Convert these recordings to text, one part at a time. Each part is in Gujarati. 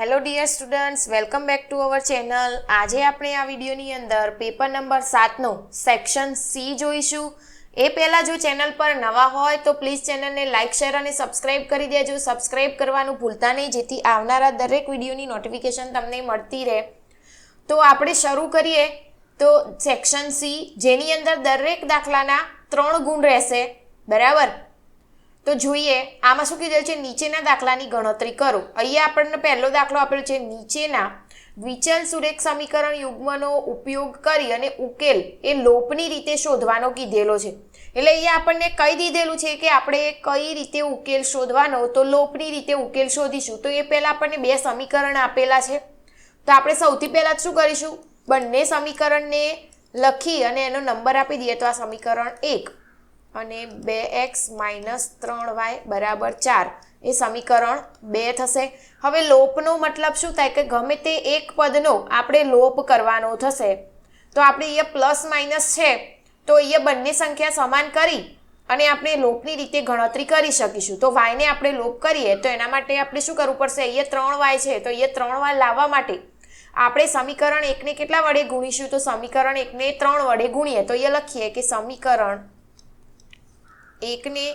Hello dear students, welcome back to our channel. આજે આપણે આ વિડીયોની અંદર પેપર નંબર 7નો સેક્શન સી જોઈશું. એ પહેલાં જો ચેનલ પર નવા હોય તો પ્લીઝ ચેનલને લાઇક, શેર અને સબસ્ક્રાઇબ કરી દેજો. સબસ્ક્રાઇબ કરવાનું ભૂલતા નહીં, જેથી આવનારા દરેક વિડીયોની નોટિફિકેશન તમને મળતી રહે. તો આપણે શરૂ કરીએ તો સેક્શન સી, જેની અંદર દરેક દાખલાના 3 ગુણ રહેશે. બરાબર? તો જોઈએ આમાં શું કીધેલું છે, નીચેના દાખલાની ગણતરી કરો. અહીંયા આપણને પહેલો દાખલો આપેલો છે, નીચેના દ્વિચલ સુરેખ સમીકરણ યુગ્મનો ઉપયોગ કરી અને ઉકેલ એ લોપની રીતે શોધવાનો કીધેલો છે. એટલે અહીંયા આપણને કહી દીધેલું છે કે આપણે કઈ રીતે ઉકેલ શોધવાનો, તો લોપની રીતે ઉકેલ શોધીશું. તો એ પહેલા આપણને 2 સમીકરણ આપેલા છે. તો આપણે સૌથી પહેલા શું કરીશું, બંને સમીકરણને લખી અને એનો નંબર આપી દઈએ. તો આ સમીકરણ 1 અને 2x - 3y બરાબર 4 એ સમીકરણ 2 થશે. હવે લોપનો મતલબ શું થાય કે ગમે તે એક પદનો આપણે લોપ કરવાનો થશે. તો આપણે અહીંયા પ્લસ માઇનસ છે, તો અહીંયા બંને સંખ્યા સમાન કરી અને આપણે લોપની રીતે ગણતરી કરી શકીશું. તો y ને આપણે લોપ કરીએ તો એના માટે આપણે શું કરવું પડશે, અહીંયા 3y છે, તો અહીંયા 3y લાવવા માટે આપણે સમીકરણ 1 ને કેટલા વડે ગુણીશું, તો સમીકરણ 1 ને 3 વડે ગુણીએ. તો અહીંયા લખીએ કે સમીકરણ 1 ને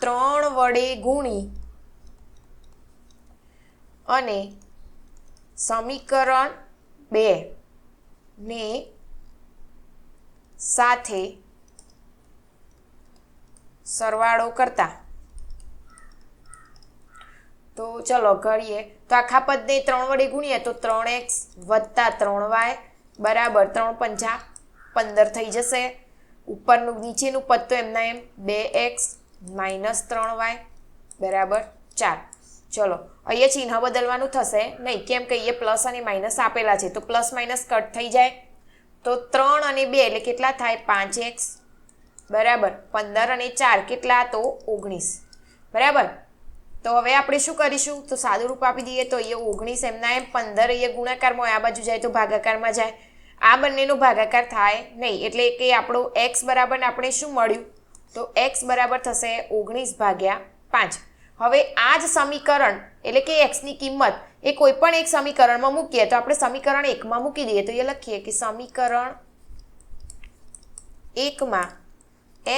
3 વડે ગુણી અને સમીકરણ 2 ને સાથે સરવાળો કરતા. તો ચલો કરીએ. તો આખા પદને 3 વડે ગુણીએ તો 3x + 3y બરાબર 3 × 5 = 15 થઈ જશે. ઉપરનું નીચેનું પદ તો એમના એમ 2x - 3y બરાબર 4. ચલો અહીંયા ચિહ્ન બદલવાનું થશે નહીં, કેમ કે અહીંયા પ્લસ અને માઇનસ આપેલા છે, તો પ્લસ માઇનસ કટ થઈ જાય. તો 3 અને 2 એટલે કેટલા થાય, 5x બરાબર 15 અને 4 કેટલા, તો 19 બરાબર. તો હવે આપણે શું કરીશું, તો સાદું રૂપ આપી દઈએ. તો અહીંયા 19 એમના એમ 15 અહીંયા ગુણાકારમાં હોય, આ બાજુ જાય તો ભાગાકારમાં જાય. આ બંનેનો ભાગાકાર થાય નહીં, એટલે કે આપણો x બરાબર આપણે શું મળ્યું, તો x બરાબર થશે 19/5. હવે આ જ સમીકરણ એટલે કે x ની કિંમત એ કોઈ પણ એક સમીકરણમાં મૂકીએ. તો આપણે સમીકરણ 1 માં મૂકી દઈએ. તો એ લખીએ કે સમીકરણ 1 માં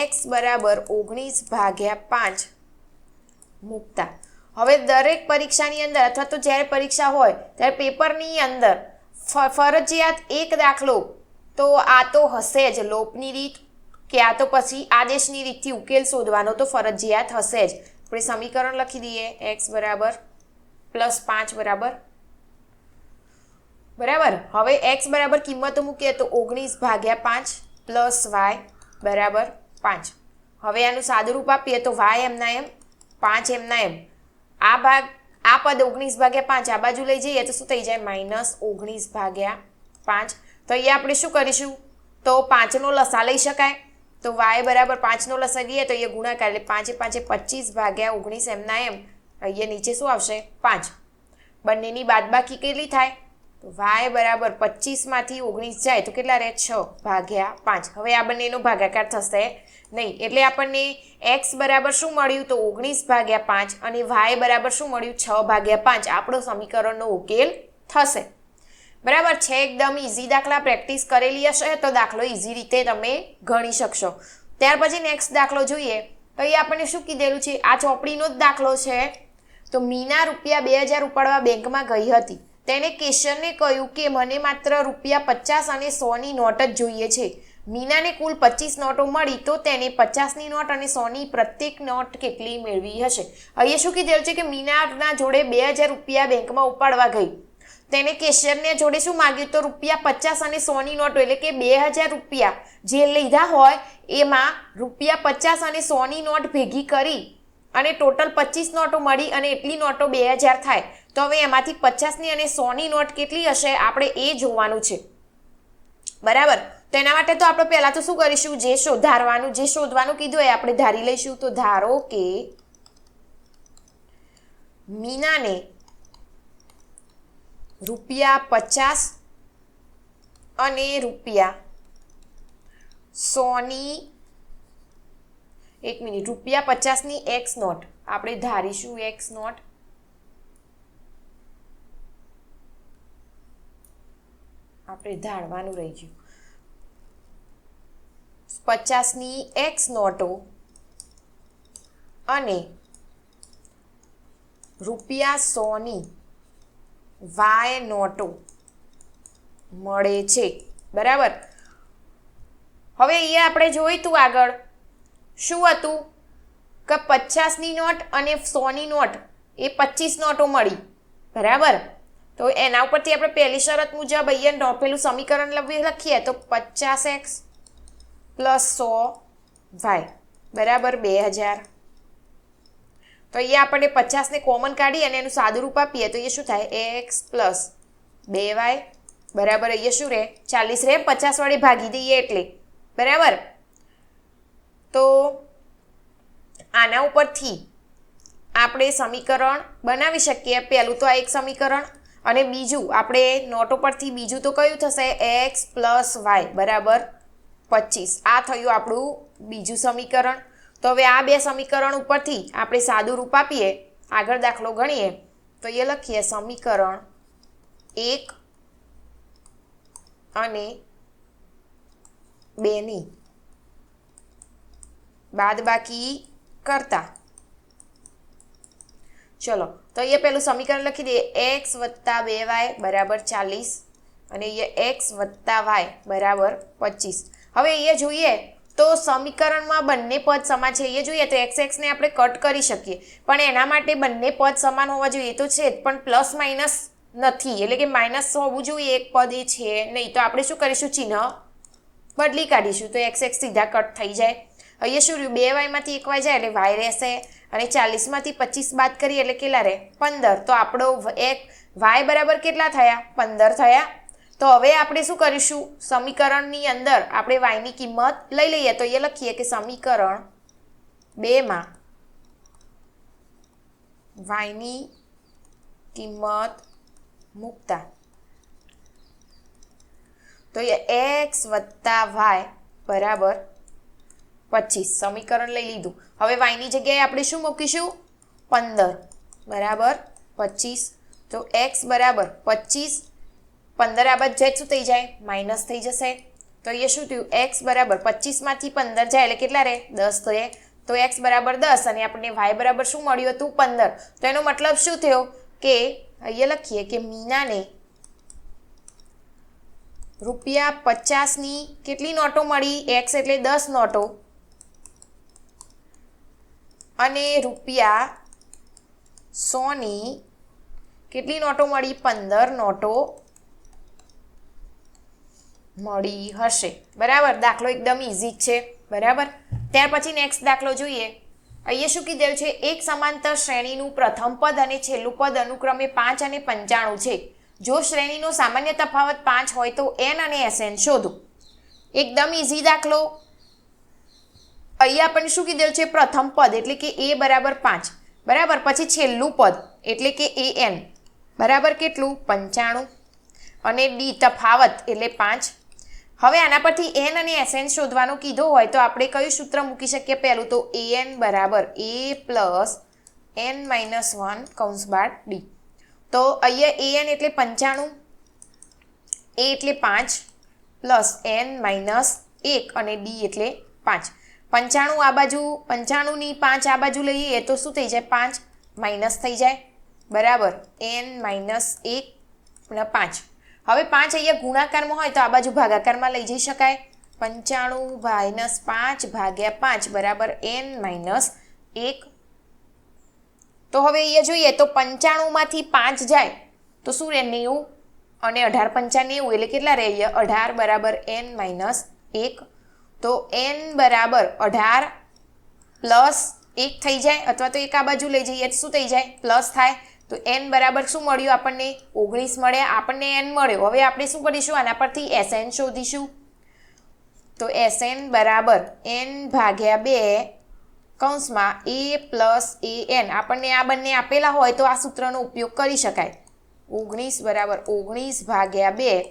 x બરાબર 19/5 મૂકતા. હવે દરેક પરીક્ષાની અંદર અથવા તો જ્યારે પરીક્ષા હોય ત્યારે પેપરની અંદર ફરજિયાત એક દાખલો તો આ તો હશે જ લોપની રીત, કે આ તો પછી આદેશની રીતથી ઉકેલ શોધવાનો તો ફરજિયાત હશે જ. આપણે સમીકરણ લખી દઈએ, x બરાબર +5 બરાબર. હવે x બરાબર કિંમતો મૂકીએ તો 19/5 + y બરાબર 5. હવે આનું સાદું રૂપ આપીએ તો y એમના એમ 5 એમના એમ આ ભાગ આ પદ 19/5 આ બાજુ લઈ જઈએ તો શું થઈ જાય, -19/5. તો અહીંયા આપણે શું કરીશું, તો 5નો લસા લઈ શકાય. તો y બરાબર 5નો લસા લઈએ તો અહીંયા ગુણાકાર એટલે 5 × 5 = 25/19 એમના એમ. અહીંયા નીચે શું આવશે, 5. બંનેની બાદબાકી કેટલી થાય, તો y બરાબર 25 માંથી 19 જાય તો કેટલા રહે, 6/5. હવે આ બંનેનો ભાગાકાર થશે નહીં, એટલે આપણને x બરાબર શું મળ્યું, તો 19/5 અને y બરાબર શું મળ્યું, 6/5. આપણો સમીકરણનો ઉકેલ થશે. બરાબર છે, એકદમ ઇઝી દાખલા. પ્રેક્ટિસ કરેલી હશે તો દાખલો ઇઝી રીતે તમે ગણી શકશો. ત્યાર પછી નેક્સ્ટ દાખલો જોઈએ. તો એ આપણને શું કીધેલું છે, આ ચોપડીનો જ દાખલો છે. તો મીના રૂપિયા 2000 ઉપાડવા બેંકમાં ગઈ હતી. તેને કેશિયરને કહ્યું કે મને માત્ર રૂપિયા 50 અને 100ની નોટ જ જોઈએ છે. મીનાને કુલ 25 નોટો મળી, તો તેને 50ની નોટ અને 100ની પ્રત્યેક નોટ કેટલી મેળવી હશે. અહીંયા શું કીધેલું છે કે મીનાના જોડે 2000 રૂપિયા બેંકમાં ઉપાડવા ગઈ. તેને કેશિયરને જોડે શું માંગ્યું, તો રૂપિયા 50 અને 100ની નોટો, એટલે કે 2000 રૂપિયા જે લીધા હોય એમાં રૂપિયા 50 અને 100ની નોટ ભેગી કરી અને ટોટલ 25 નોટો મળી અને એટલી નોટો 2000 થાય. તો હવે એમાંથી 50ની અને 100ની નોટ કેટલી હશે આપણે એ જોવાનું છે. બરાબર. તો એના માટે તો આપણે પહેલા તો શું કરીશું, જે શોધવાનું કીધું એ આપણે ધારી લઈશું. તો ધારો કે મીનાને રૂપિયા 50 અને રૂપિયા 100ની રૂપિયા 50ની x નોટ આપણે ધારીશું, x નોટ આપણે ધારવાનું રહી ગયું. 50ની x નોટો અને ₹100ની y નોટો મળે છે. બરાબર. હવે અહીંયા આપણે જોયું તું આગળ શું હતું કે 50ની નોટ અને 100ની નોટ એ 25 નોટો મળી. બરાબર. તો એના ઉપરથી આપણે પહેલી શરત મુજબ અહીંયા પેલું સમીકરણ લખીએ તો 50x + 100y બરાબર 2000. તો અહીંયા આપણે 50ને કોમન કાઢી અને એનું સાદું રૂપ આપીએ તો એ શું થાય x + 2y બરાબર અહીંયા શું રહે 40 રહે 50 વડે ભાગી દઈએ એટલે. બરાબર. તો આના ઉપરથી આપણે સમીકરણ બનાવી શકીએ. પહેલું તો આ એક સમીકરણ અને બીજું આપણે નોટો પરથી બીજું તો કયું થશે x + y બરાબર 25. આ થયું આપણું બીજું સમીકરણ. તો હવે આ બે સમીકરણ ઉપરથી આપણે સાદું રૂપ આપીએ આગળ દાખલો ગણીએ તો એ લખીએ સમીકરણ 1 અને 2ની બાદબાકી કરતા. ચલો તો અહીંયા પેલું સમીકરણ લખી દઈએ x + 2y બરાબર 40 અને અહીંયા x + y બરાબર 25. હવે અહીંયા જોઈએ તો સમીકરણમાં બંને પદ સમાન છે. અહીંયા જોઈએ તો x ને આપણે કટ કરી શકીએ પણ એના માટે બંને પદ સમાન હોવા જોઈએ તો છે પણ પ્લસ માઇનસ નથી એટલે કે માઇનસ હોવું જોઈએ એક પદ એ છે નહીં. તો આપણે શું કરીશું ચિહ્ન બદલી કાઢીશું તો x સીધા કટ થઈ જાય. અહીંયા શું રહ્યું 2y માંથી 1y જાય એટલે y રહેશે અને 40 માંથી 25 બાદ કરીએ એટલે કેટલા રહે 15. તો આપણો y બરાબર કેટલા થયા 15 થયા. તો હવે આપણે શું કરીશું સમીકરણની અંદર આપણે y ની કિંમત લઈ લઈએ તો એ લખીએ કે સમીકરણ 2માં y ની કિંમત મૂકતા તો એ x + y બરાબર 25 સમીકરણ લઈ લીધું. હવે y ની જગ્યાએ આપણે શું મૂકીશું 15 બરાબર 25. તો x બરાબર 25 15 આ બાદ જાય શું થઈ જાય માઇનસ થઈ જશે. તો એ શું થયું x બરાબર 25 માંથી 15 જાય એટલે કેટલા રહે 10 રહે. તો x બરાબર 10 અને આપણને y બરાબર શું મળ્યું હતું 15. તો એનો મતલબ શું થયો કે અહીંયા લખીએ કે મીનાને ₹50ની કેટલી નોટો મળી x એટલે 10 નોટો અને ₹100ની કેટલી નોટો મળી 15 નોટો મળી હશે. બરાબર. દાખલો એકદમ ઈઝી જ છે. બરાબર. ત્યાર પછી નેક્સ્ટ દાખલો જોઈએ. અહીંયા શું કીધેલું છે એક સમાંતર શ્રેણીનું પ્રથમ પદ અને છેલ્લું પદ અનુક્રમે 5 અને 95 છે. જો શ્રેણીનો સામાન્ય તફાવત 5 હોય તો n અને Sn શોધો. એકદમ ઈઝી દાખલો. અહીંયા આપણને શું કીધેલું છે પ્રથમ પદ એટલે કે a બરાબર 5 બરાબર પછી છેલ્લું પદ એટલે કે an બરાબર કેટલું 95 અને d તફાવત એટલે 5. હવે આના પરથી n અને Sn શોધવાનો કીધો હોય તો આપણે કયું સૂત્ર મૂકી શકીએ પહેલું તો an બરાબર a + n - 1 કૌંસ બાદ d. તો અહીંયા an એટલે 95 a એટલે 5 + n - 1 અને d એટલે 5. 95 આ બાજુ 95ની 5 આ બાજુ લઈએ તો શું થઈ જાય 5 માઇનસ થઈ જાય બરાબર n - 1 અને 5. હવે 5 અહીંયા ગુણાકારમાં હોય તો આ બાજુ ભાગાકારમાં લઈ જઈ શકાય 95 - 5 / 5 બરાબર n - 1. તો હવે અહીંયા જોઈએ તો 95 માંથી 5 જાય તો શું રહે 90 અને 18 × 5 = 90 એટલે કેટલા રહે 18 બરાબર n - 1. તો n બરાબર 18 + 1 થઈ જાય અથવા તો એક આ બાજુ લઈ જઈએ શું થઈ જાય પ્લસ થાય. તો n બરાબર શું મળ્યું આપણને 19 મળ્યા આપણને n મળ્યો. હવે આપણે શું કરીશું આના પરથી Sn શોધીશું. તો Sn બરાબર n / 2 કૌંસમાં a + an આપણને આ બંને આપેલા હોય તો આ સૂત્રનો ઉપયોગ કરી શકાય. 19 બરાબર 19 / 2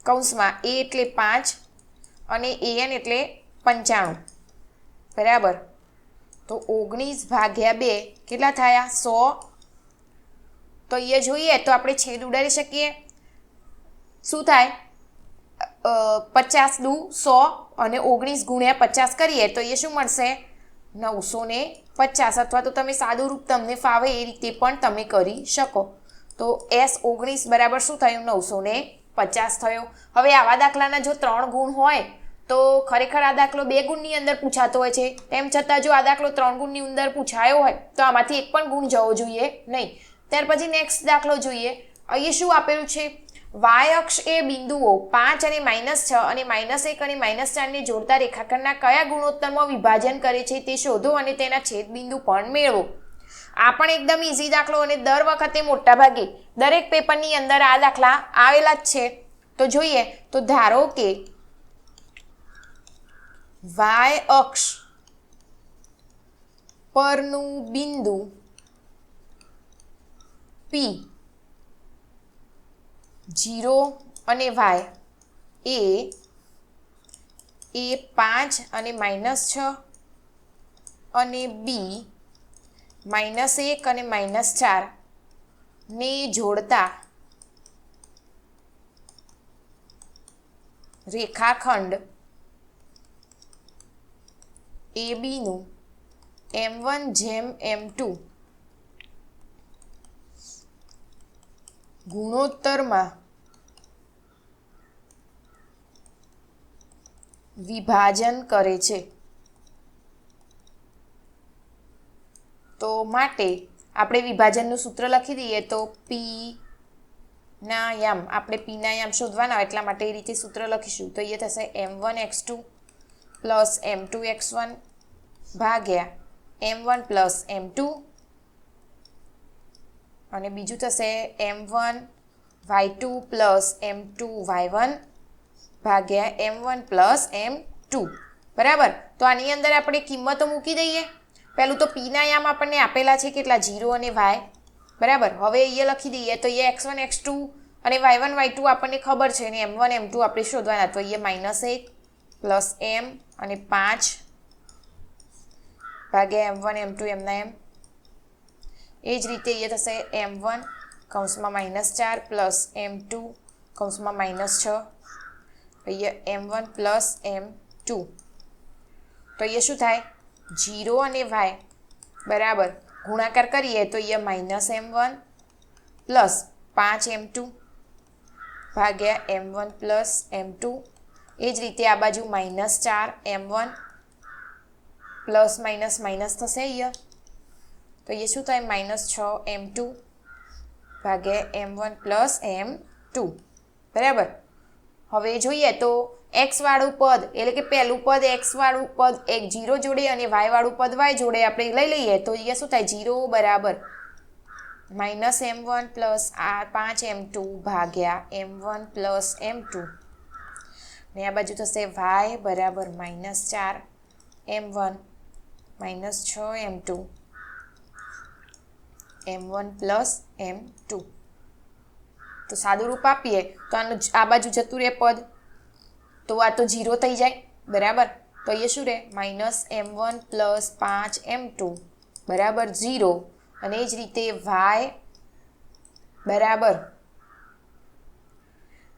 કૌંસમાં a એટલે 5 અને an એટલે 95 બરાબર. તો 19 / 2 કેટલા થયા 100. તો અહીંયા જોઈએ તો આપણે છેદ ઉડાડી શકીએ શું થાય 50 દુ 100 અને 19 ગુણ્યા 50 કરીએ તો એ શું મળશે 950 અથવા તો તમે સાદું રૂપ તમને ફાવે એ રીતે પણ તમે કરી શકો. તો S19 બરાબર શું થયું 950 થયો. હવે આવા દાખલાના જો 3 ગુણ હોય તો ખરેખર આ દાખલો 2 ગુણની અંદર પૂછાતો હોય છે. તેમ છતાં જો આ દાખલો 3 ગુણની અંદર પૂછાયો હોય તો આમાંથી એક પણ ગુણ જવો જોઈએ નહીં. ત્યાર પછી નેક્સ્ટ દાખલો જોઈએ. અહીં શું આપેલું છે y અક્ષ એ બિંદુઓ 5 અને -6 અને -1 અને -4 ને જોડતા રેખાખંડના કયા ગુણોત્તરમાં વિભાજન કરે છે તે શોધો અને તેના છેદબિંદુ પણ મેળવો. આ પણ એકદમ ઈઝી દાખલો અને દર વખતે મોટા ભાગે દરેક પેપરની અંદર આ દાખલા આવેલા જ છે. તો જોઈએ તો ધારો કે y અક્ષ પરનું બિંદુ P 0 અને y એ 5 અને -6 અને B -1 અને -4 ને જોડતા રેખાખંડ AB નું m1/m2 ગુણોત્તરમાં વિભાજન કરે છે. તો માટે આપણે વિભાજનનું સૂત્ર લખી દઈએ તો P ના યામ આપણે P ના યામ શોધવાના એટલા માટે એ રીતે સૂત્ર લખીશું. તો એ થશે m1x2 પ્લસ m2x1 ભાગ્યા m1 પ્લસ m2 અને બીજું થશે m1y2 પ્લસ m2y1 ભાગ્યા m1 પ્લસ m2 બરાબર. તો આની અંદર આપણે કિંમતો મૂકી દઈએ. પહેલું તો P ના યામ આપણને આપેલા છે કેટલા 0 અને y બરાબર. હવે અહીંયા લખી દઈએ તો એ x1 x2 અને y1 y2 આપણને ખબર છે અને m1 m2 આપણે શોધવાના. તો અહીંયા -1 પ્લસ m અને 5 ભાગ્યા m1 m2 એમના એમ. એ જ રીતે એ થશે m1 કૌંસમાં -4 પ્લસ m2 કૌંસમાં -6 અહીંયા m1 પ્લસ m2. તો એ શું થાય 0 અને y બરાબર ગુણાકાર કરીએ તો એ -m1 પ્લસ 5m2 ભાગ્યા m1 પ્લસ m2. એ જ રીતે આ બાજુ -4m1 પ્લસ માઇનસ માઇનસ થશે અહીંયા. તો એ શું થાય -6m2 ભાગ્યા m1 પ્લસ m2 બરાબર. હવે જોઈએ તો x વાળું પદ એટલે કે પહેલું પદ x વાળું પદ 0 જોડે અને y વાળું પદ y જોડે આપણે લઈ લઈએ તો એ શું થાય 0 બરાબર -m1 પ્લસ 5m2 ભાગ્યા m1 પ્લસ m2 ને આ બાજુ થશે y બરાબર -4m1 -6m2 m1 plus m2. તો સાદું રૂપ આપીએ તો આનું આ બાજુ જતું રહે પદ તો આ તો 0 થઈ જાય બરાબર. તો એ શું રહે -m1 પ્લસ 5m2 બરાબર 0 અને એ જ રીતે y બરાબર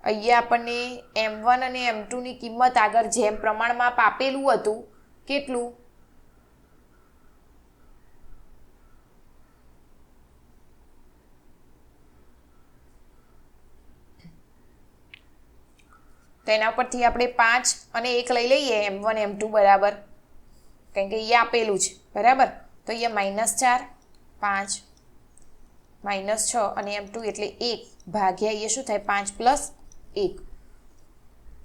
અહીંયા આપણને m1 અને m2 ની કિંમત આગળ જેમ પ્રમાણમાં આપેલું હતું કેટલું તો એના પરથી આપણે 5 અને 1 લઈ લઈએ m1 m2 બરાબર કારણ કે એ આપેલું છે બરાબર. તો અહીંયા -4 5 -6 અને m2 એટલે 1 ભાગ્યા એ શું થાય 5 પ્લસ 1.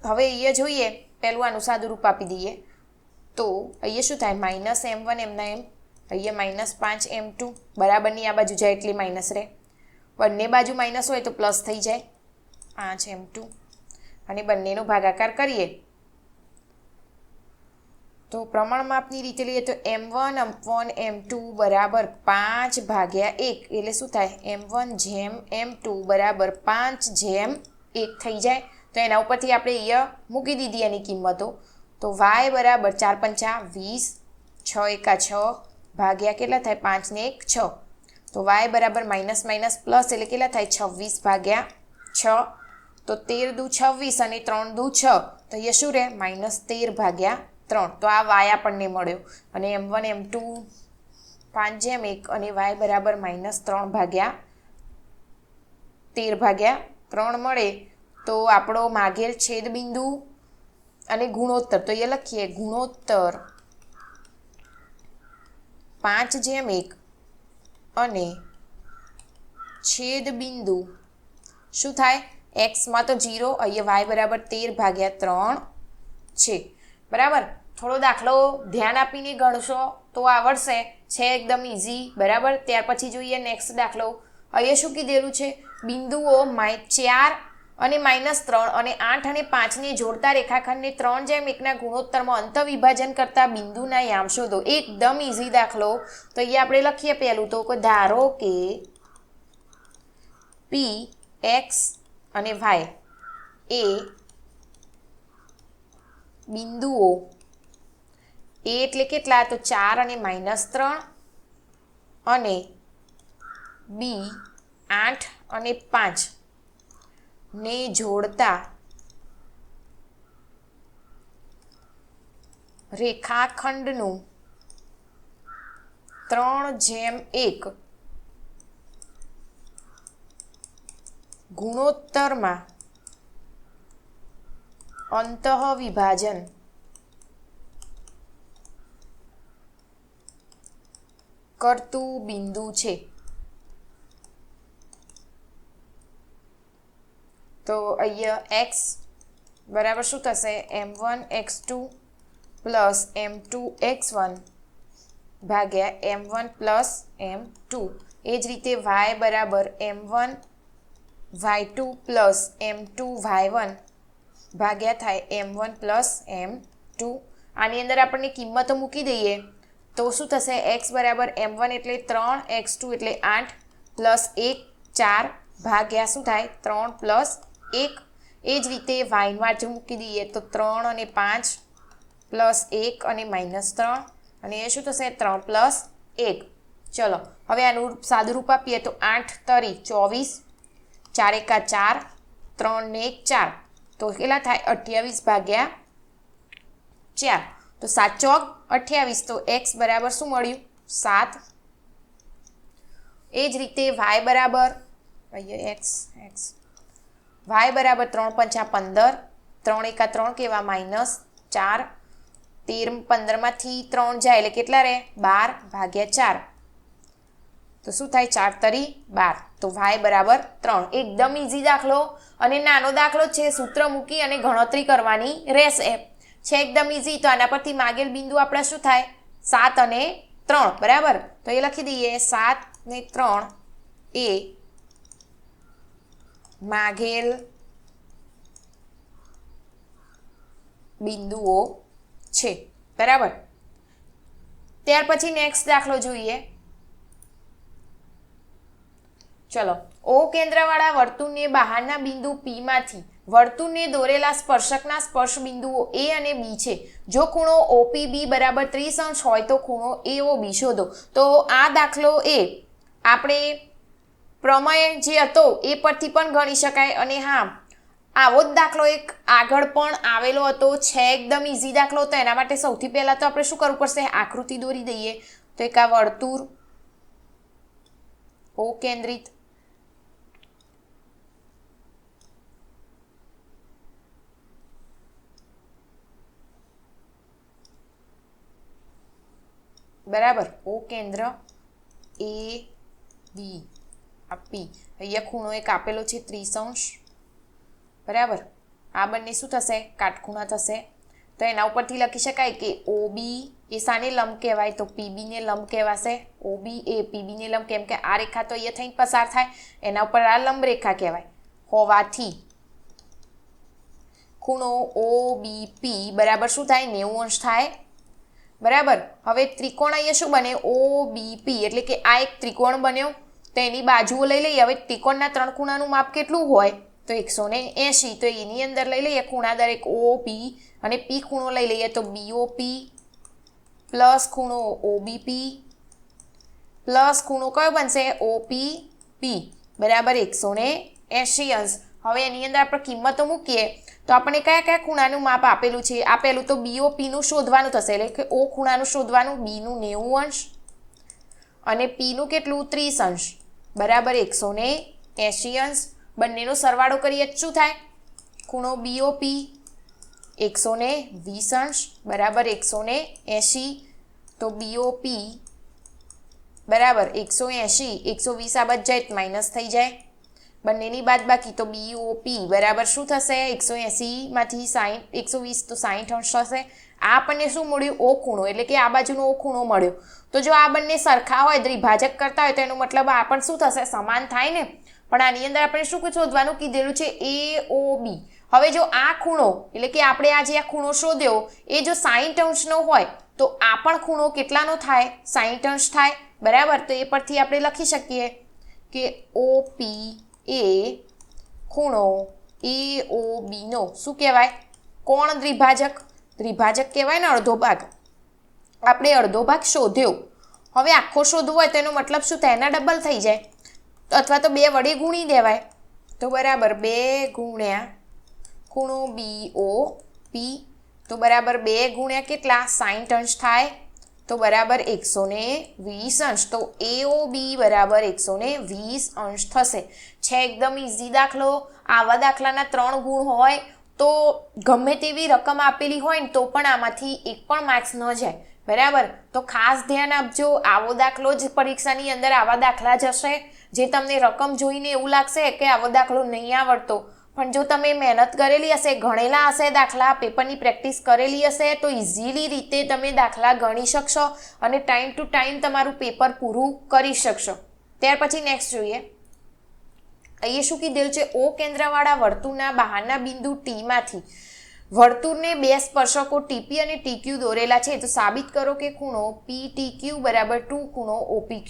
હવે અહીંયા જોઈએ પહેલું આનું સાદું રૂપ આપી દઈએ તો અહીંયા શું થાય -m1 એમના એમ અહીંયા -5m2 બરાબરની આ બાજુ જાય એટલે માઇનસ રહે. બંને બાજુ માઇનસ હોય તો પ્લસ થઈ જાય 5m2 અને બંનેનો ભાગાકાર કરીએ તો પ્રમાણ માપની રીતે લઈએ તો m1 upon m2 બરાબર 5 ભાગ્યા 1 એટલે શું થાય m1 જેમ m2 બરાબર 5 જેમ 1 થઈ જાય. તો એના ઉપરથી આપણે અહીંયા મૂકી દીધી એની કિંમતો તો y બરાબર 4 પંચા 20 6 એકા 6 ભાગ્યા કેટલા થાય 5 ને 1 6. તો y બરાબર માઇનસ માઇનસ પ્લસ એટલે કેટલા થાય 26 ભાગ્યા 6 તો 13 દુ 26 અને 3 દુ 6, તો અહીંયા શું રહે -13/3. તો આ y આપણને મળ્યો અને m1 m2 5/1 અને y બરાબર -3/13/3 મળે. તો આપણો માગેલ છેદબિંદુ અને ગુણોત્તર, તો એ લખીએ ગુણોત્તર 5/1 અને છેદબિંદુ શું થાય એક્સમાં તો 0, અહીંયા y બરાબર 13/3 છે. બરાબર. થોડો દાખલો ધ્યાન આપીને ગણશો તો આવડશે, છે એકદમ ઇઝી. બરાબર. ત્યાર પછી જોઈએ નેક્સ્ટ દાખલો. અહીંયા શું કીધેલું છે, બિંદુઓ 4 અને -3 અને 8 અને 5ને જોડતા રેખાખંડને 3/1ના ગુણોત્તરમાં અંતઃવિભાજન કરતા બિંદુના યામ શોધો. એકદમ ઇઝી દાખલો. તો અહીંયા આપણે લખીએ પહેલું તો ધારો કે p x અને y એ બિંદુઓ એ એટલે કેટલા, તો 4 અને -3 અને b 8 અને 5 ને જોડતા રેખાખંડનું 3/1 ગુણોત્તરમાં અંતઃવિભાજન કરતું બિંદુ છે. તો અહીંયા x બરાબર શું થશે, m1 x2 plus m2 x1 ભાગ્યા m1 પ્લસ m2. એ જ રીતે y બરાબર m1 y2 plus m2 y1 ભાગ્યા થાય m1 પ્લસ m2. આની અંદર આપણને કિંમતો મૂકી દઈએ તો શું થશે, x બરાબર m1 એટલે 3, x2 એટલે 8 પ્લસ 1 4 ભાગ્યા શું થાય 3 પ્લસ 1. એ જ રીતે વાયનું વાંચું મૂકી દઈએ તો 3 અને 5 પ્લસ 1 અને -3 અને એ શું થશે 3 પ્લસ 1. ચલો હવે આનું સાદુરૂપ આપીએ તો 8 તરી 24, 4 એકા 4, 3 ને 1 4, તો કેટલા થાય 28/4. તો 7 ચોક 28, તો x બરાબર શું મળ્યું 7. એ જ રીતે y બરાબર અહીંયા x y બરાબર 3 5 15, 3 એકા 3 કેવા -4, 13 15માંથી 3 જાય એટલે કેટલા રહે 12/4. તો શું થાય 4 તરી 12. તો y બરાબર 3. એકદમ ઇઝી દાખલો અને નાનો દાખલો છે, સૂત્ર મૂકી અને ગણતરી કરવાની રહેશે. છે એકદમ ઇઝી. તો આના પરથી માગેલ બિંદુ આપણા શું થાય 7 અને 3. બરાબર. તો એ લખી દઈએ 7 ને 3 એ માગેલ બિંદુઓ છે. બરાબર. ત્યાર પછી નેક્સ્ટ દાખલો જોઈએ. ચલો, O કેન્દ્રવાળા વર્તુળને બહારના બિંદુ P માંથી વર્તુળને દોરેલા સ્પર્શકના સ્પર્શ બિંદુઓ A અને B છે. જો ખૂણો OPB બરાબર 30° હોય તો ખૂણો AOB શોધો. તો આ દાખલો એ આપણે પ્રમેય જે હતો એ પરથી પણ ગણી શકાય. અને હા, આવો જ દાખલો એક આગળ પણ આવેલો હતો, છે એકદમ ઇઝી દાખલો. તો એના માટે સૌથી પહેલાં તો આપણે શું કરવું પડશે, આકૃતિ દોરી દઈએ. તો એક આ વર્તુળ O કેન્દ્રિત, બરાબર, O કેન્દ્ર A B આ P, અહીંયા ખૂણો એક આપેલો છે 30°. બરાબર. આ બંને શું થશે કાટખૂણા થશે. તો એના ઉપરથી લખી શકાય કે OB એ શાને લંબ કહેવાય, તો PB ને લંબ કહેવાશે. OB એ PB ને લંબ, કેમ કે આ રેખા તો અહીંયા થઈને પસાર થાય, એના ઉપર આ લંબ રેખા કહેવાય હોવાથી ખૂણો OBP બરાબર શું થાય 90° થાય. બરાબર. હવે ત્રિકોણ અહીંયા શું બને OBP, એટલે કે આ એક ત્રિકોણ બન્યો. તો એની બાજુઓ લઈ લઈએ. હવે ત્રિકોણના 3 ખૂણાનું માપ કેટલું હોય, તો 180. તો એની અંદર લઈ લઈએ ખૂણા દરેક OP અને P ખૂણો લઈ લઈએ તો BOP પ્લસ ખૂણો OBP પ્લસ ખૂણો કયો બનશે OPP બરાબર 180°. હવે એની અંદર આપણે કિંમતો મૂકીએ તો આપણે કયા કયા ખૂણાનું માપ આપેલું છે? આપેલું તો BOPનું શોધવાનું થશે, એટલે કે O ખૂણાનું શોધવાનું, Bનું 90 અંશ અને Pનું કેટલું 30 અંશ બરાબર 180 અંશ. બંનેનો સરવાળો કરીએ શું થાય? ખૂણો BOP 120 અંશ બરાબર 180, તો BOP બરાબર 180, 120 આ બાદ જાય માઇનસ થઈ જાય, બંનેની બાદ બાકી તો BOP બરાબર શું થશે? 180માંથી 60, 120 તો 60 અંશ થશે. આ આપણને શું મળ્યું? O ખૂણો, એટલે કે આ બાજુનો O ખૂણો મળ્યો. તો જો આ બંને સરખા હોય, દ્વિભાજક કરતા હોય, તો એનો મતલબ આ પણ શું થશે? સમાન થાય ને. પણ આની અંદર આપણે શું શોધવાનું કીધેલું છે? AOB. હવે જો આ ખૂણો, એટલે કે આપણે આ જે આ ખૂણો શોધ્યો એ જો 60 અંશનો હોય તો આ પણ ખૂણો કેટલાનો થાય? 60 અંશ થાય બરાબર. તો એ પરથી આપણે લખી શકીએ કે OP એ ખૂણો AOB નો શું કહેવાય? કોણ દ્વિભાજક? દ્વિભાજક કહેવાય ને અડધો ભાગ. આપણે અડધો ભાગ શોધ્યો, હવે આખો શોધવો હોય તો એનો મતલબ શું થાય? એના ડબલ થઈ જાય, અથવા તો 2 વડે ગુણી દેવાય. તો બરાબર 2 ગુણ્યા ખૂણો BOP, તો બરાબર 2 ગુણ્યા કેટલા? 60 અંશ થાય, તો બરાબર 120 અંશ. તો AOB બરાબર 120 અંશ થશે. છે એકદમ ઇઝી દાખલો. આવા દાખલાના 3 ગુણ હોય તો ગમે તેવી રકમ આપેલી હોય ને તો પણ આમાંથી એક પણ માર્ક્સ ન જાય બરાબર. તો ખાસ ધ્યાન આપજો, આવો દાખલો જ પરીક્ષાની અંદર આવા દાખલા જ હશે જે તમને રકમ જોઈને એવું લાગશે કે આવો દાખલો નહીં આવડતો, પણ જો તમે મહેનત કરેલી હશે, ગણેલા હશે દાખલા, પેપરની પ્રેક્ટિસ કરેલી હશે તો ઇઝીલી રીતે તમે દાખલા ગણી શકશો અને ટાઈમ ટુ ટાઈમ તમારું પેપર પૂરું કરી શકશો. ત્યાર પછી નેક્સ્ટ જોઈએ. અહીંયા શું કીધેલું છે? O કેન્દ્રવાળા વર્તુળના બહારના બિંદુ Tમાંથી વર્તુળને 2 સ્પર્શકો TP અને TQ દોરેલા છે, તો સાબિત કરો કે ખૂણો PTQ બરાબર 2 ખૂણો OPQ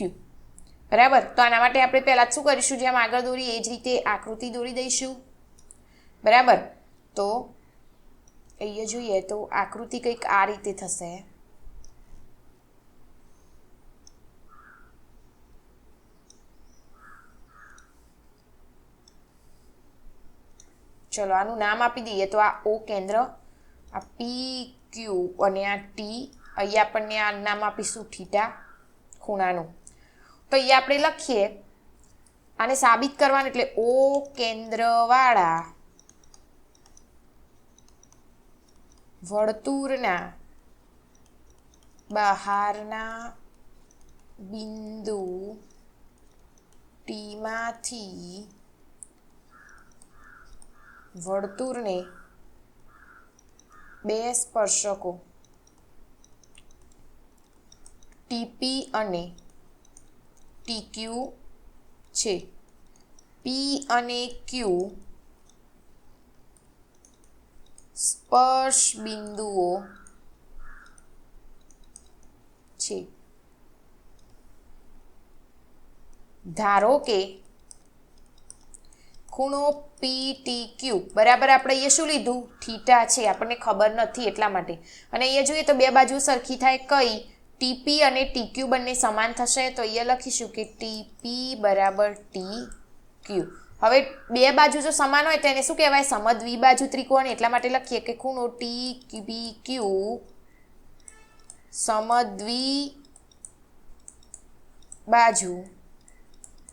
બરાબર. તો આના માટે આપણે પહેલાં શું કરીશું? જેમ આગળ દોરી એ જ રીતે આકૃતિ દોરી દઈશું બરાબર. તો અહીંયા જોઈએ તો આકૃતિ કંઈક આ રીતે થશે. ચલો આનું નામ આપી દઈએ. તો આ O કેન્દ્ર, આ PQ અને આ T, અહીંયા આપણને આ નામ આપીશું થીટા ખૂણાનું. તો અહીંયા આપણે લખીએ, આને સાબિત કરવાનું, એટલે O કેન્દ્રવાળા વર્તુળના બહારના બિંદુ Tમાંથી વર્તુળને 2 સ્પર્શકો TP અને TQ છે. P અને Q સ્પર્શ બિંદુઓ છે. ધારો કે ખૂણો PTQ બરાબર આપણે અહીંયા શું લીધું? થીટા છે, આપણને ખબર નથી એટલા માટે. અને અહીંયા જોઈએ તો 2 બાજુ સરખી થાય, કઈ? TP અને TQ બંને સમાન થશે, તો અહીંયા લખીશું કે TP બરાબર TQ. હવે 2 બાજુ જો સમાન હોય તો એને શું કહેવાય? સમદ્વિબાજુ ત્રિકોણ. એટલા માટે લખીએ કે ખૂણો TPQ સમદ્વિબાજુ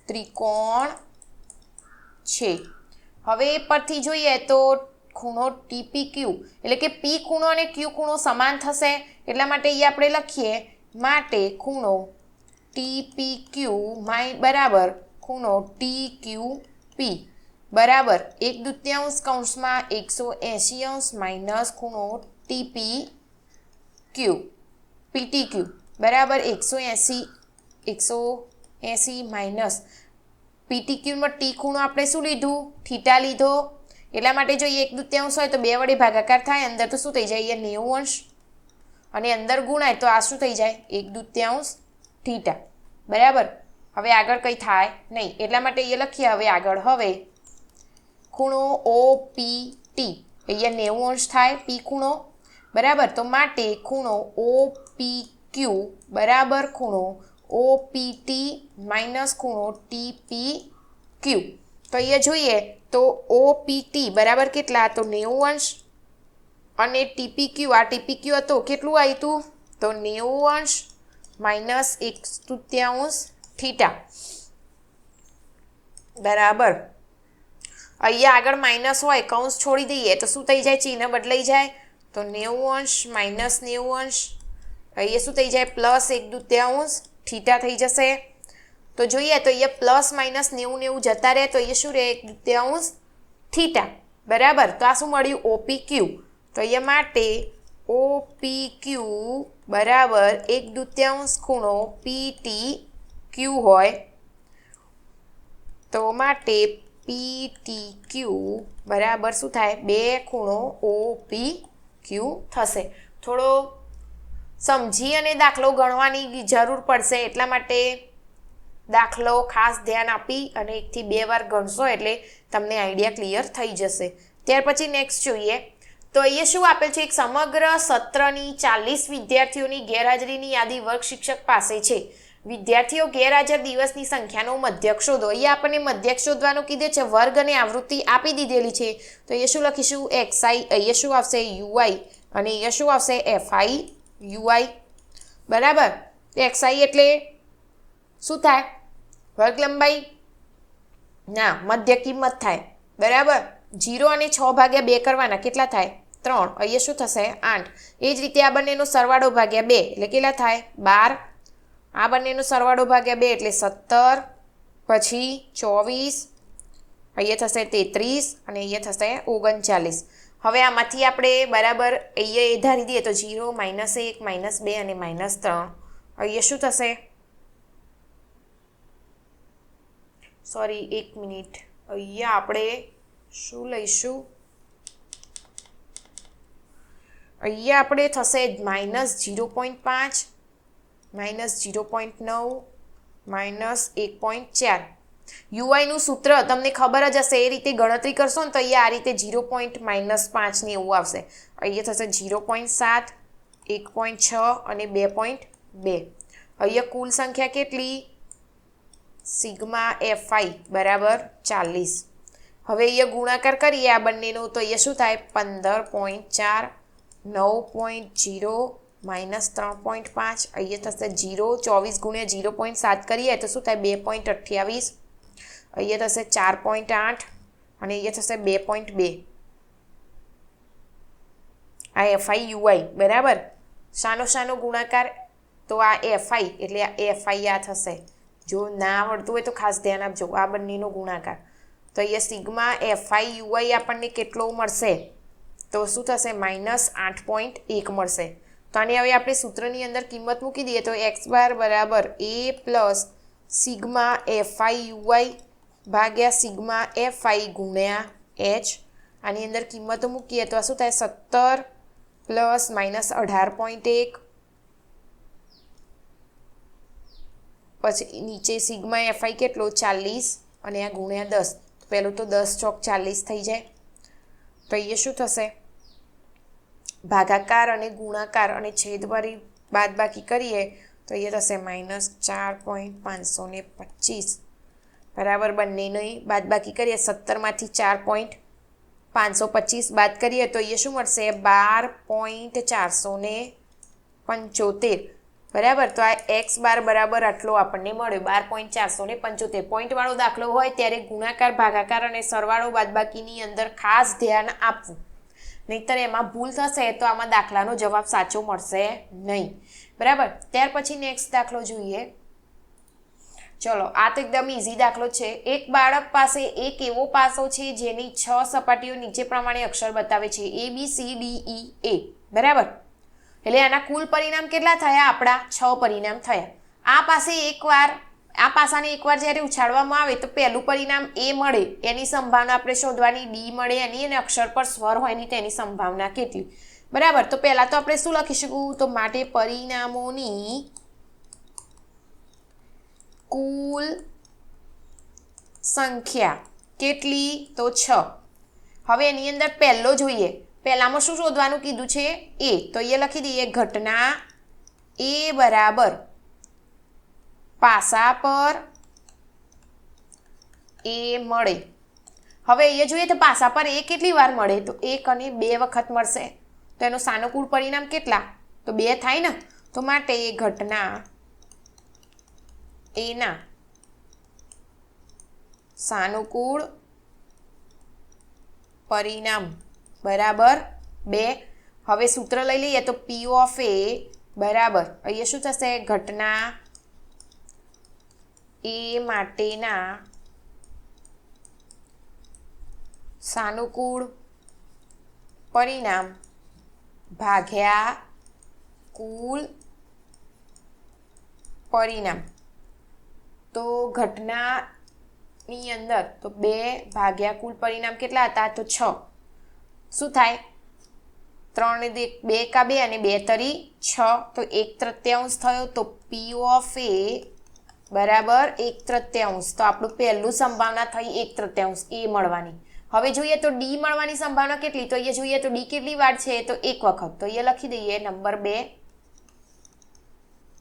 ત્રિકોણ છે. હવે પરથી જોઈએ તો ખૂણો TPQ એટલે કે P ખૂણો અને Q ખૂણો સમાન થશે, એટલા માટે એ આપણે લખીએ માટે ખૂણો TPQ બરાબર ખૂણો TQP બરાબર 1/2 કૌંસમાં 180 અંશ માઇનસ ખૂણો PTQ બરાબર 180 માઇનસ PTQમાં T ખૂણો આપણે શું લીધું? થીટા લીધો. એટલા માટે જો 1/2 હોય તો 2 વડે ભાગાકાર થાય, અંદર તો શું થઈ જાય? 90 અંશ અને અંદર ગુણાય તો આ શું થઈ જાય? 1/2 થીટા બરાબર. હવે આગળ કંઈ થાય નહીં, એટલા માટે એ લખીએ હવે આગળ. હવે ખૂણો OPT અહીંયા 90 અંશ થાય P ખૂણો બરાબર. તો માટે ખૂણો OPQ બરાબર ખૂણો OPT માઇનસ ખૂણો TPQ. તો અહીંયા જોઈએ તો OPT બરાબર કેટલા? તો 90 અંશ અને TPQ આ TPQ હતો કેટલું આવ્યું હતું? તો 90 અંશ માઇનસ 1/3 થીટા બરાબર. અહીંયા આગળ માઇનસ હોય કૌંસ છોડી દઈએ તો શું થઈ જાય? ચિહ્ન બદલાઈ જાય. તો 90 અંશ માઇનસ 90 અંશ અહીંયા શું થઈ જાય? પ્લસ 1/2 થીટા થઈ જશે. તો જોઈએ તો અહીંયા પ્લસ માઇનસ 90 જતા રહે તો અહીંયા શું રહે? 1/2 થીટા બરાબર. તો આ શું મળ્યું? OPQ. તો અહીંયા માટે OPQ બરાબર 1/2 ખૂણો PTQ હોય તો માટે PTQ બરાબર શું થાય? 2 ખૂણો OPQ થશે. થોડો સમજી અને દાખલો ગણવાની જરૂર પડશે એટલા માટે દાખલો ખાસ ધ્યાન આપી અને 1 થી 2 વાર ગણશો એટલે તમને આઈડિયા ક્લિયર થઈ જશે. ત્યાર પછી નેક્સ્ટ જોઈએ તો અહીંયા શું આપેલ છે? એક સમગ્ર સત્રની 40 વિદ્યાર્થીઓની ગેરહાજરીની યાદી વર્ગ શિક્ષક પાસે છે. વિદ્યાર્થીઓ ગેરહાજર દિવસની સંખ્યાનો મધ્યક શોધો. અહીંયા આપણને મધ્યક શોધવાનું કીધું છે. વર્ગ અને આવૃત્તિ આપી દીધેલી છે. તો અહીંયા શું લખીશું? XI. અહીંયા શું આવશે? UI. અને અહીંયા શું આવશે? FI UI બરાબર. XI એટલે શું થાય? વર્ગ લંબાઈ ના મધ્ય કિંમત થાય બરાબર. 0 અને 6 ભાગ્યા 2 કરવાના કેટલા થાય? 3. અહીંયા શું થશે? 8. એ જ રીતે આ બંનેનો સરવાળો ભાગ્યા 2 એટલે કેટલા થાય? 12. આ બંનેનો સરવાળો ભાગ્યા 2 એટલે 17 પછી 24 અહીંયા થશે 33 અને અહીંયા થશે 39. હવે આમાંથી આપણે બરાબર અહીંયા એ ધારી દઈએ તો 0 -1 -2 અને -3 અહીંયા શું થશે? સોરી 1 મિનિટ અહીંયા આપણે શું લઈશું? અહીંયા આપણે થશે -0.5 -0.9 -1.4. યુઆઈનું સૂત્ર તમને ખબર જ હશે એ રીતે ગણતરી કરશો ને તો અહીંયા આ રીતે 0.-5 ને એવું આવશે. અહીંયા થશે 0.7 1.6 અને 2.2. અહીંયા કુલ સંખ્યા કેટલી? સિગ્મા FI બરાબર 40. હવે અહીંયા ગુણાકાર કરીએ આ બંનેનો તો અહીંયા શું થાય? 15.4 9.0 -3.5 અહીંયા થશે 0 24 ગુણ્યા 0.7 કરીએ તો શું થાય? 2.28 અહીંયા થશે 4.8 અને અહીંયા થશે 2.2. આ FI UI બરાબર. શાનો ગુણાકાર? તો આ FI એટલે આ FI આ થશે. જો ના આવડતું હોય તો ખાસ ધ્યાન આપજો. આ બંનેનો ગુણાકાર તો અહીંયા સિગ્મા FI UI આપણને કેટલો મળશે? તો શું થશે? -8.1 મળશે. તો આને હવે આપણે સૂત્રની અંદર કિંમત મૂકી દઈએ તો x બાર બરાબર a plus sigma FI UI ભાગ્યા સિગ્મા FI ગુણ્યા h. આની અંદર કિંમતો મૂકીએ તો આ શું થાય? 17 પ્લસ -18.1 પછી નીચે સિગ્મા FI કેટલો? 40 અને આ ગુણ્યા 10. પહેલું તો 10 ચોક 40 થઈ જાય. તો અહીંયા શું થશે? ભાગાકાર અને ગુણાકાર અને છેદવાળી બાદબાકી કરીએ તો અહીંયા થશે -4.525 બરાબર. બંનેની બાદબાકી કરીએ 17માંથી 4.525 બાદ કરીએ તો અહીંયા શું મળશે? 12.475 બરાબર. તો આ x બાર બરાબર આટલો આપણને મળ્યો 12.475. પોઈન્ટવાળો દાખલો હોય ત્યારે ગુણાકાર ભાગાકાર અને સરવાળો બાદબાકીની અંદર ખાસ ધ્યાન આપવું, નહીંતર એમાં ભૂલ થશે તો આમાં દાખલાનો જવાબ સાચો મળશે નહીં બરાબર. ત્યાર પછી નેક્સ્ટ દાખલો જોઈએ. ચલો આ તો એકદમ ઇઝી દાખલો છે. એક બાળક પાસે એક એવો પાસો છે જેની 6 સપાટીઓ નીચે પ્રમાણે અક્ષર બતાવે છે ABCDEA બરાબર. એટલે આના કુલ પરિણામ કેટલા થયા? આપણા 6 પરિણામ થયા. આ પાસાને એકવાર જ્યારે ઉછાળવામાં આવે તો પહેલું પરિણામ A મળે એની સંભાવના આપણે શોધવાની, D મળે એની, અને અક્ષર પર સ્વર હોય ની તેની સંભાવના કેટલી બરાબર. તો પહેલા તો આપણે શું લખીશું? તો માટે પરિણામોની કુલ સંખ્યા કેટલી? તો 6. હવે એની અંદર પહેલો જોઈએ. પહેલામાં શું શોધવાનું કીધું છે? A. તો અહીંયા લખી દઈએ ઘટના A બરાબર પાસા પર A મળે. હવે અહીંયા જોઈએ તો પાસા પર એ કેટલી વાર મળે તો 1 અને 2 વખત મળશે તો એનું સાનુકૂળ પરિણામ કેટલા તો 2 થાય ને તો માટે એ ઘટના એના સાનુકૂળ પરિણામ બરાબર 2 હવે સૂત્ર લઈ લઈએ તો P ઓફ A બરાબર અહીંયા શું થશે ઘટના A માટેના સાનુકૂળ પરિણામ ભાગ્યા કુલ પરિણામ તો ઘટનાની અંદર તો 2 ભાગ્યા કુલ પરિણામ કેટલા હતા તો 6 શું થાય 3 ને 2 કા 2 અને 2 તરી 6 તો 1/3 થયો તો P ઓફ A બરાબર 1/3 તો આપણું પહેલું સંભાવના થઈ 1/3 એ મળવાની હવે જોઈએ તો D મળવાની સંભાવના કેટલી તો અહીંયા જોઈએ તો D કેટલી વાર છે તો 1 વખત તો અહીંયા લખી દઈએ નંબર 2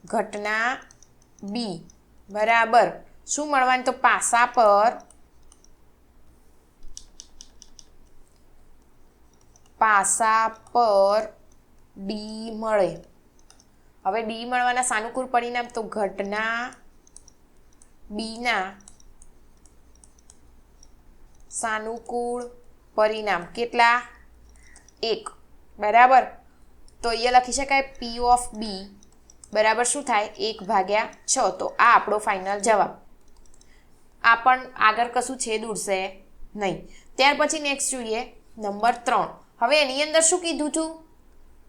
ઘટના B બરાબર શું મળવાનું તો પાસા પર D મળે હવે D મળવાના સાનુકૂળ પરિણામ તો ઘટના B ના સાનુકૂળ પરિણામ કેટલા 1 બરાબર તો અહીંયા લખી શકાય P ઓફ B બરાબર શું થાય 1/6 તો આ આપણો ફાઇનલ જવાબ આ પણ આગળ કશું છેદ ઉડશે નહીં ત્યાર પછી નેક્સ્ટ જોઈએ નંબર 3 હવે એની અંદર શું કીધું હતું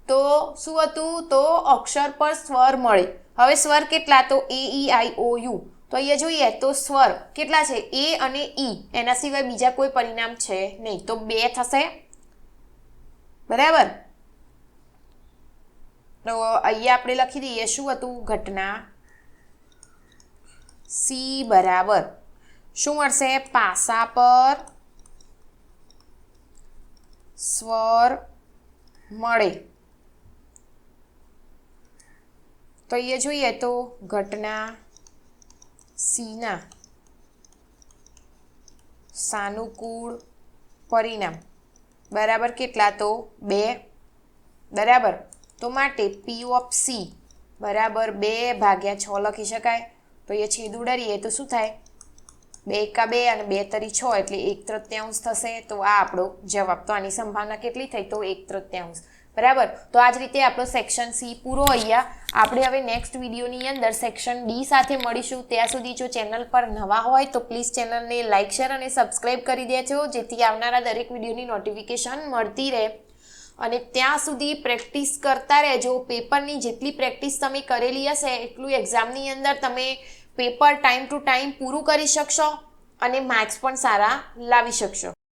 તો શું હતું તો અક્ષર પર સ્વર મળે હવે સ્વર કેટલા તો A E I O U તો અહીંયા જોઈએ તો સ્વર કેટલા છે A અને E એના સિવાય બીજા કોઈ પરિણામ છે નહીં તો 2 થશે બરાબર તો અહીંયા આપણે લખી દઈએ શું હતું ઘટના C બરાબર શું મળશે પાસા પર સ્વર મળે તો અહીંયા જોઈએ તો ઘટના C ના સાનુકૂળ પરિણામ બરાબર કેટલા તો 2 બરાબર તો માટે P ઓફ C બરાબર 2/6 લખી શકાય તો એ છેદ ઉડાડીએ તો શું થાય 2 કા 2 અને 2 તરી 6 એટલે 1/3 થશે તો આ આપણો જવાબ તો આની સંભાવના કેટલી થઈ તો 1/3 બરાબર તો આ જ રીતે આપણો સેક્શન C પૂરો અહીંયા આપણે હવે નેક્સ્ટ વિડીયોની અંદર સેક્શન D સાથે મળીશું ત્યાં સુધી જો ચેનલ પર નવા હોય તો પ્લીઝ ચેનલને લાઇક શેર અને સબસ્ક્રાઇબ કરી દેજો જેથી આવનારા દરેક વિડીયોની નોટિફિકેશન મળતી રહે અને ત્યાં સુધી પ્રેક્ટિસ કરતા રહેજો પેપરની જેટલી પ્રેક્ટિસ તમે કરેલી હશે એટલું એક્ઝામની અંદર તમે પેપર ટાઈમ ટુ ટાઈમ પૂરું કરી શકશો અને માર્ક્સ પણ સારા લાવી શકશો